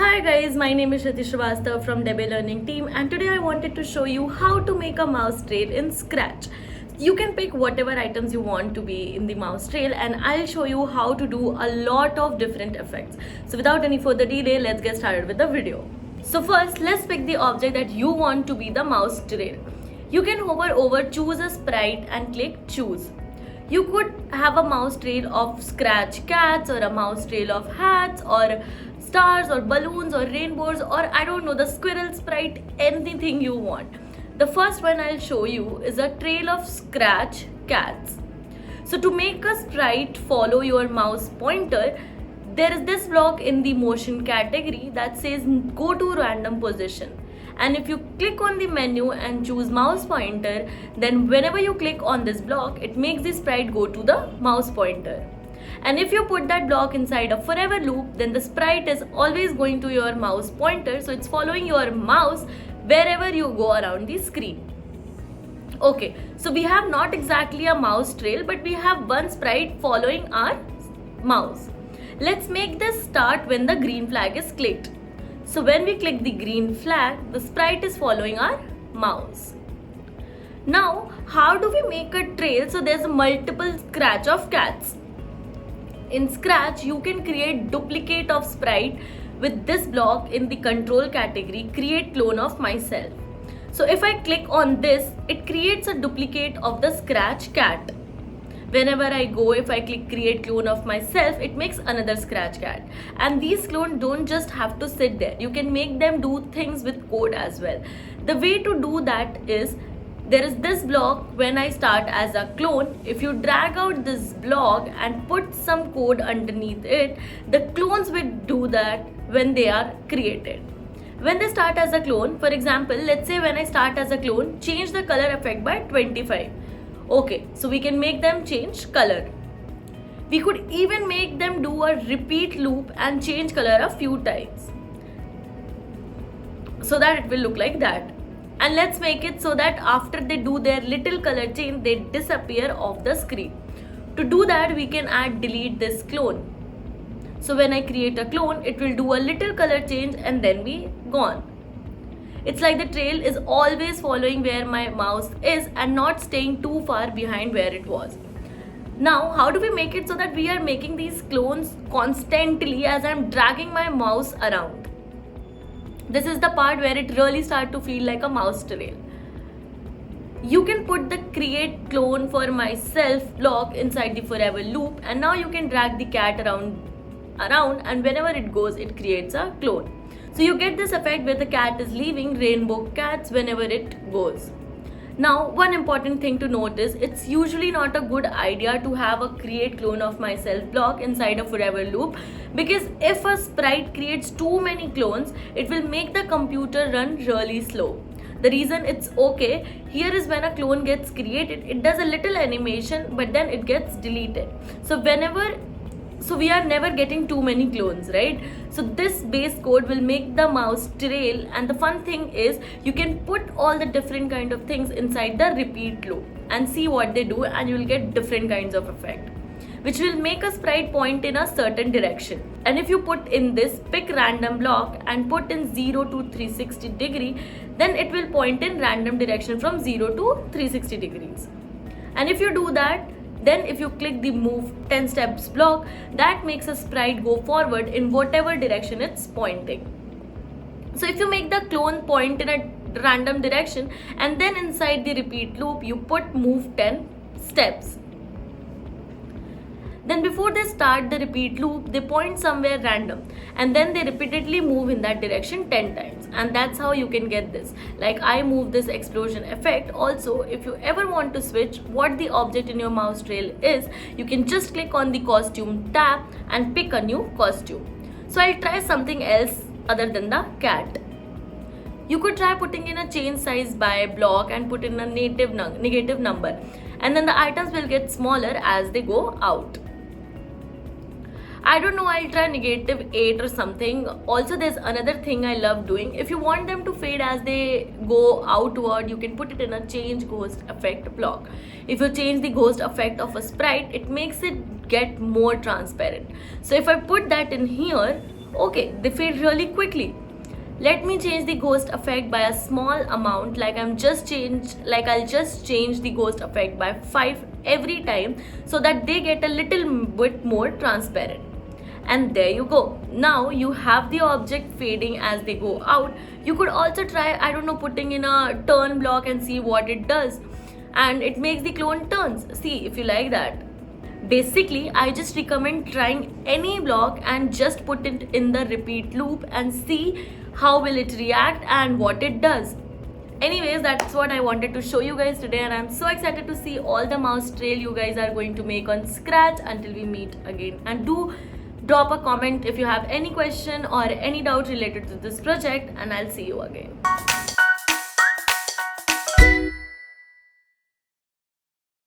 Hi guys, my name is Shriti Srivastava from Debe Learning Team, and today I wanted to show you how to make a mouse trail in Scratch. You can pick whatever items you want to be in the mouse trail, and I'll show you how to do a lot of different effects. So without any further delay, let's get started with the video. So first, let's pick the object that you want to be the mouse trail. You can hover over choose a sprite and click choose. You could have a mouse trail of Scratch cats, or a mouse trail of hats, or stars, or balloons, or rainbows, or I don't know, the squirrel sprite, anything you want. The first one I'll show you is a trail of Scratch cats. So to make a sprite follow your mouse pointer, there is this block in the motion category that says go to random position. And if you click on the menu and choose mouse pointer, then whenever you click on this block, it makes the sprite go to the mouse pointer. And if you put that block inside a forever loop, then the sprite is always going to your mouse pointer, so it's following your mouse wherever you go around the screen. Okay, so we have not exactly a mouse trail, but we have one sprite following our mouse. Let's make this start when the green flag is clicked. So when we click the green flag, the sprite is following our mouse. Now, how do we make a trail so there's a multiple Scratch of cats? In Scratch, you can create duplicate of sprite with this block in the control category, create clone of myself. So if I click on this, it creates a duplicate of the Scratch cat. Whenever I go, if I click create clone of myself, it makes another Scratch cat. And these clones don't just have to sit there. You can make them do things with code as well. The way to do that is, there is this block when I start as a clone. If you drag out this block and put some code underneath it, the clones will do that when they are created. When they start as a clone, for example, let's say when I start as a clone, change the color effect by 25. Okay, so we can make them change color. We could even make them do a repeat loop and change color a few times, so that it will look like that. And let's make it so that after they do their little color change, they disappear off the screen. To do that, we can add delete this clone. So when I create a clone, it will do a little color change and then be gone. It's like the trail is always following where my mouse is and not staying too far behind where it was. Now, how do we make it so that we are making these clones constantly as I'm dragging my mouse around? This is the part where it really starts to feel like a mouse trail. You can put the create clone for myself block inside the forever loop, and now you can drag the cat around, and whenever it goes, it creates a clone. So you get this effect where the cat is leaving rainbow cats whenever it goes. Now, one important thing to note is, it's usually not a good idea to have a create clone of myself block inside a forever loop, because if a sprite creates too many clones, it will make the computer run really slow. The reason it's okay here is when a clone gets created, it does a little animation, but then it gets deleted. So we are never getting too many clones, right? So this base code will make the mouse trail, and the fun thing is you can put all the different kind of things inside the repeat loop and see what they do, and you will get different kinds of effect, which will make a sprite point in a certain direction. And if you put in this pick random block and put in 0 to 360 degree, then it will point in random direction from 0 to 360 degrees. And if you do that, then if you click the move 10 steps block, that makes a sprite go forward in whatever direction it's pointing. So if you make the clone point in a random direction, and then inside the repeat loop you put move 10 steps, then before they start the repeat loop, they point somewhere random, and then they repeatedly move in that direction 10 times. And that's how you can get this. Like I move this explosion effect. Also, if you ever want to switch what the object in your mouse trail is, you can just click on the costume tab and pick a new costume. So I'll try something else other than the cat. You could try putting in a change size by block and put in a negative number, and then the items will get smaller as they go out. I don't know, I'll try -8 or something. Also, there's another thing I love doing. If you want them to fade as they go outward, you can put it in a change ghost effect block. If you change the ghost effect of a sprite, it makes it get more transparent. So if I put that in here, Okay, they fade really quickly. Let me change the ghost effect by a small amount, I'll just change the ghost effect by 5 every time so that they get a little bit more transparent. And there you go. Now you have the object fading as they go out. You could also try, I don't know, putting in a turn block and see what it does. And it makes the clone turns. See if you like that. Basically, I just recommend trying any block and just put it in the repeat loop and see how will it react and what it does. Anyways, that's what I wanted to show you guys today, and I'm so excited to see all the mouse trail you guys are going to make on Scratch until we meet again. And do drop a comment if you have any question or any doubt related to this project, and I'll see you again.